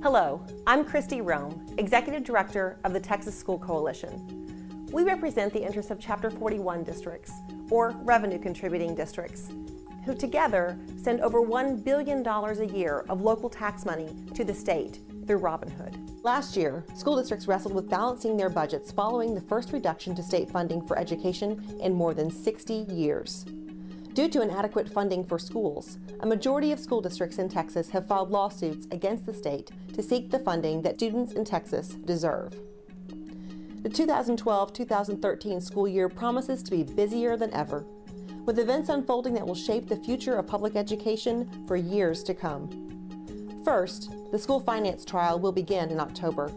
Hello, I'm Christy Rome, Executive Director of the Texas School Coalition. We represent the interests of Chapter 41 districts, or revenue contributing districts, who together send over $1 billion a year of local tax money to the state through Robin Hood. Last year, school districts wrestled with balancing their budgets following the first reduction to state funding for education in more than 60 years. Due to inadequate funding for schools, a majority of school districts in Texas have filed lawsuits against the state to seek the funding that students in Texas deserve. The 2012-2013 school year promises to be busier than ever, with events unfolding that will shape the future of public education for years to come. First, the school finance trial will begin in October.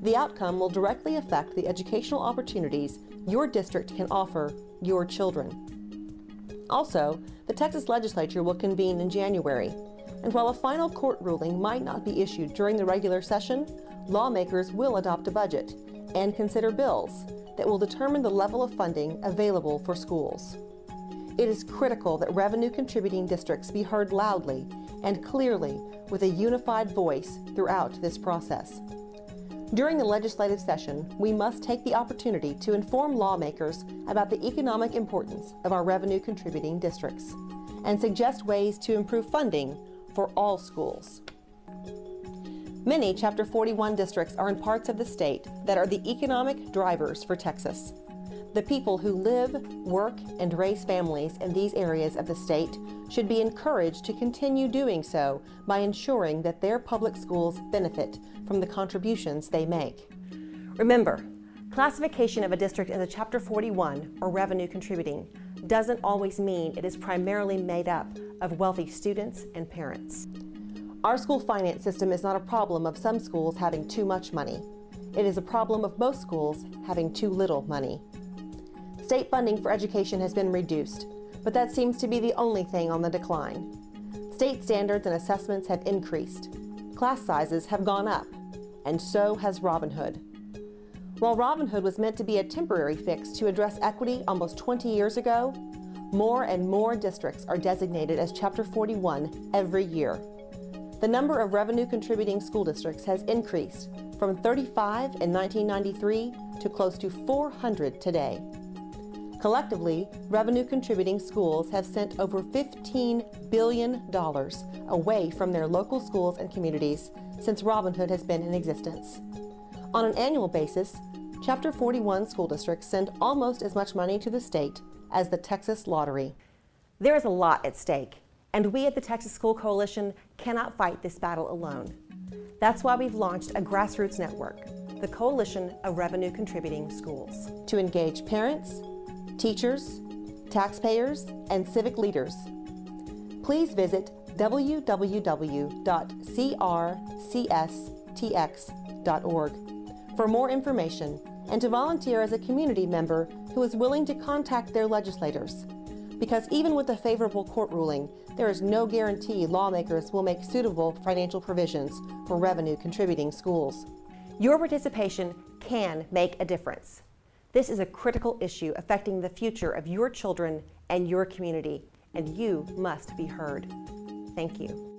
The outcome will directly affect the educational opportunities your district can offer your children. Also, the Texas Legislature will convene in January, and while a final court ruling might not be issued during the regular session, lawmakers will adopt a budget and consider bills that will determine the level of funding available for schools. It is critical that revenue-contributing districts be heard loudly and clearly with a unified voice throughout this process. During the legislative session, we must take the opportunity to inform lawmakers about the economic importance of our revenue-contributing districts and suggest ways to improve funding for all schools. Many Chapter 41 districts are in parts of the state that are the economic drivers for Texas. The people who live, work, and raise families in these areas of the state should be encouraged to continue doing so by ensuring that their public schools benefit from the contributions they make. Remember, classification of a district as a Chapter 41 or revenue contributing doesn't always mean it is primarily made up of wealthy students and parents. Our school finance system is not a problem of some schools having too much money. It is a problem of most schools having too little money. State funding for education has been reduced, but that seems to be the only thing on the decline. State standards and assessments have increased. Class sizes have gone up, and so has Robin Hood. While Robin Hood was meant to be a temporary fix to address equity almost 20 years ago, more and more districts are designated as Chapter 41 every year. The number of revenue-contributing school districts has increased from 35 in 1993 to close to 400 today. Collectively, revenue-contributing schools have sent over $15 billion away from their local schools and communities since Robin Hood has been in existence. On an annual basis, Chapter 41 school districts send almost as much money to the state as the Texas Lottery. There is a lot at stake, and we at the Texas School Coalition cannot fight this battle alone. That's why we've launched a grassroots network, the Coalition of Revenue Contributing Schools, to engage parents, teachers, taxpayers, and civic leaders. Please visit www.crcstx.org for more information and to volunteer as a community member who is willing to contact their legislators. Because even with a favorable court ruling, there is no guarantee lawmakers will make suitable financial provisions for revenue-contributing schools. Your participation can make a difference. This is a critical issue affecting the future of your children and your community, and you must be heard. Thank you.